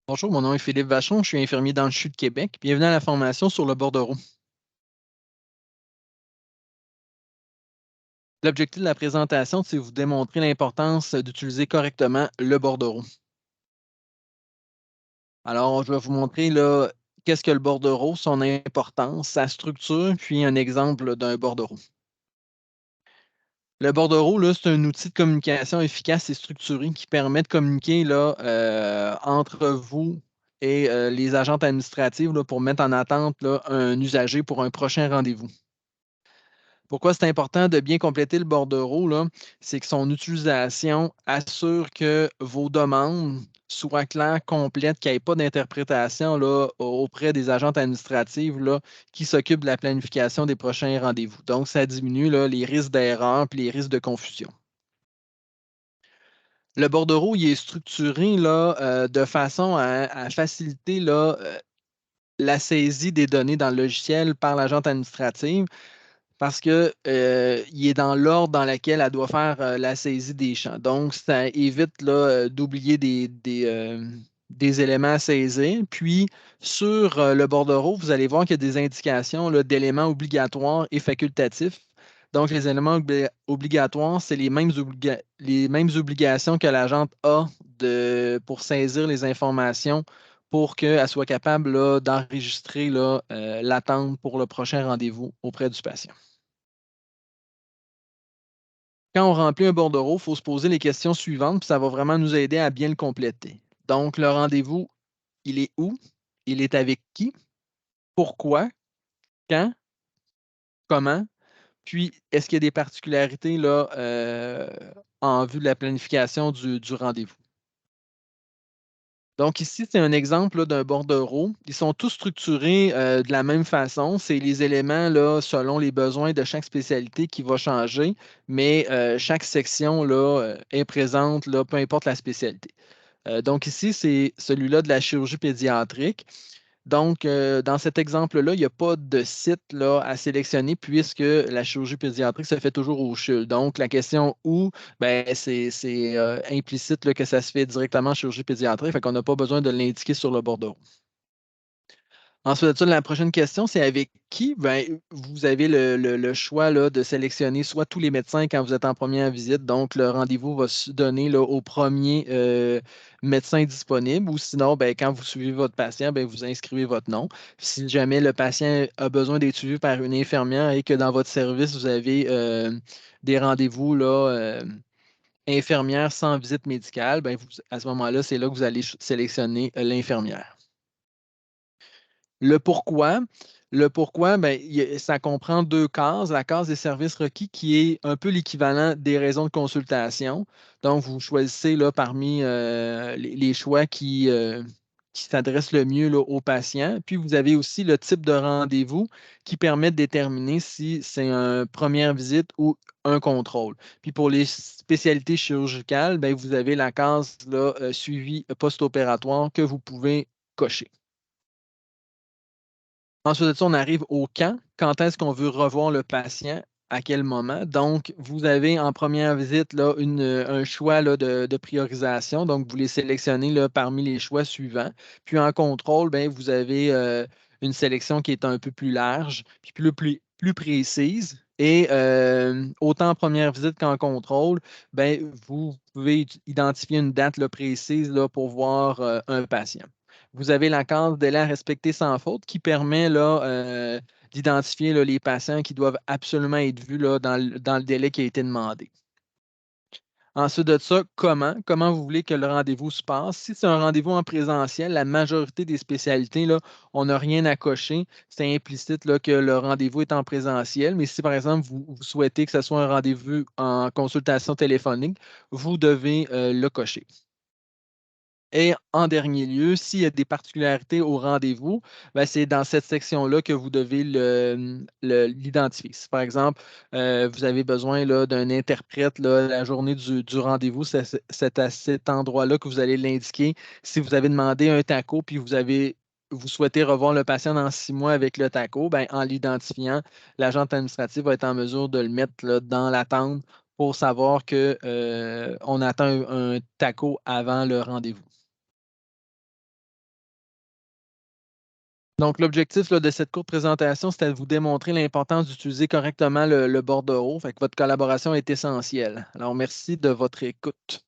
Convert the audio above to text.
Bonjour, mon nom est Philippe Vachon, je suis infirmier dans le CHU de Québec. Bienvenue à la formation sur le bordereau. L'objectif de la présentation, c'est vous démontrer l'importance d'utiliser correctement le bordereau. Alors, je vais vous montrer là, qu'est-ce que le bordereau, son importance, sa structure, puis un exemple d'un bordereau. Le bordereau, là, c'est un outil de communication efficace et structuré qui permet de communiquer là, entre vous et les agentes administratives là, pour mettre en attente là, un usager pour un prochain rendez-vous. Pourquoi c'est important de bien compléter le bordereau, là? C'est que son utilisation assure que vos demandes soient claires, complètes, qu'il n'y ait pas d'interprétation là, auprès des agentes administratives là, qui s'occupent de la planification des prochains rendez-vous. Donc, ça diminue là, les risques d'erreur et les risques de confusion. Le bordereau, il est structuré là, de façon à faciliter là, la saisie des données dans le logiciel par l'agente administrative parce que, il est dans l'ordre dans lequel elle doit faire, la saisie des champs. Donc, ça évite là, d'oublier des éléments à saisir. Puis, sur, le bordereau, vous allez voir qu'il y a des indications là, d'éléments obligatoires et facultatifs. Donc, les éléments obligatoires, c'est les mêmes obligations que l'agente a pour saisir les informations pour qu'elle soit capable là, d'enregistrer là, l'attente pour le prochain rendez-vous auprès du patient. Quand on remplit un bordereau, il faut se poser les questions suivantes, puis ça va vraiment nous aider à bien le compléter. Donc, le rendez-vous, il est où? Il est avec qui? Pourquoi? Quand? Comment? Puis, est-ce qu'il y a des particularités là, en vue de la planification du rendez-vous? Donc, ici, c'est un exemple là, d'un bordereau. Ils sont tous structurés de la même façon. C'est les éléments là, selon les besoins de chaque spécialité qui va changer, mais chaque section là, est présente, là, peu importe la spécialité. Donc ici, c'est celui-là de la chirurgie pédiatrique. Donc, dans cet exemple-là, il n'y a pas de site là, à sélectionner puisque la chirurgie pédiatrique se fait toujours au CHUL. Donc, la question où, ben, c'est implicite là, que ça se fait directement en chirurgie pédiatrique, fait qu'on n'a pas besoin de l'indiquer sur le bordereau. Ensuite de ça, la prochaine question, c'est avec qui? Ben, vous avez le choix là, de sélectionner soit tous les médecins quand vous êtes en première visite, donc le rendez-vous va se donner là, au premier médecin disponible, ou sinon, ben, quand vous suivez votre patient, ben, vous inscrivez votre nom. Si jamais le patient a besoin d'être suivi par une infirmière et que dans votre service, vous avez des rendez-vous là, infirmière sans visite médicale, ben, à ce moment-là, c'est là que vous allez sélectionner l'infirmière. Le pourquoi. Le pourquoi, ben, ça comprend deux cases. La case des services requis qui est un peu l'équivalent des raisons de consultation. Donc, vous choisissez là, parmi les choix qui s'adressent le mieux là, aux patients. Puis, vous avez aussi le type de rendez-vous qui permet de déterminer si c'est une première visite ou un contrôle. Puis, pour les spécialités chirurgicales, ben, vous avez la case là, suivi post-opératoire que vous pouvez cocher. Ensuite de ça, on arrive au quand. Quand est-ce qu'on veut revoir le patient? À quel moment? Donc, vous avez en première visite là, un choix là, de priorisation. Donc, vous les sélectionnez là, parmi les choix suivants. Puis en contrôle, ben, vous avez une sélection qui est un peu plus large, puis plus précise. Et autant en première visite qu'en contrôle, ben, vous pouvez identifier une date là, précise là, pour voir un patient. Vous avez la case délai à respecter sans faute qui permet là, d'identifier là, les patients qui doivent absolument être vus là, dans le délai qui a été demandé. Ensuite de ça, comment vous voulez que le rendez-vous se passe? Si c'est un rendez-vous en présentiel, la majorité des spécialités, là, on n'a rien à cocher. C'est implicite là, que le rendez-vous est en présentiel. Mais si, par exemple, vous souhaitez que ce soit un rendez-vous en consultation téléphonique, vous devez le cocher. Et en dernier lieu, s'il y a des particularités au rendez-vous, ben, c'est dans cette section-là que vous devez l'identifier. Si par exemple, vous avez besoin là, d'un interprète là, la journée du rendez-vous, c'est à cet endroit-là que vous allez l'indiquer. Si vous avez demandé un taco, puis vous souhaitez revoir le patient dans 6 mois avec le taco, ben, en l'identifiant, l'agent administratif va être en mesure de le mettre là, dans l'attente pour savoir que, on attend un taco avant le rendez-vous. Donc, l'objectif là, de cette courte présentation, c'était de vous démontrer l'importance d'utiliser correctement le bordereau. Fait que votre collaboration est essentielle. Alors, merci de votre écoute.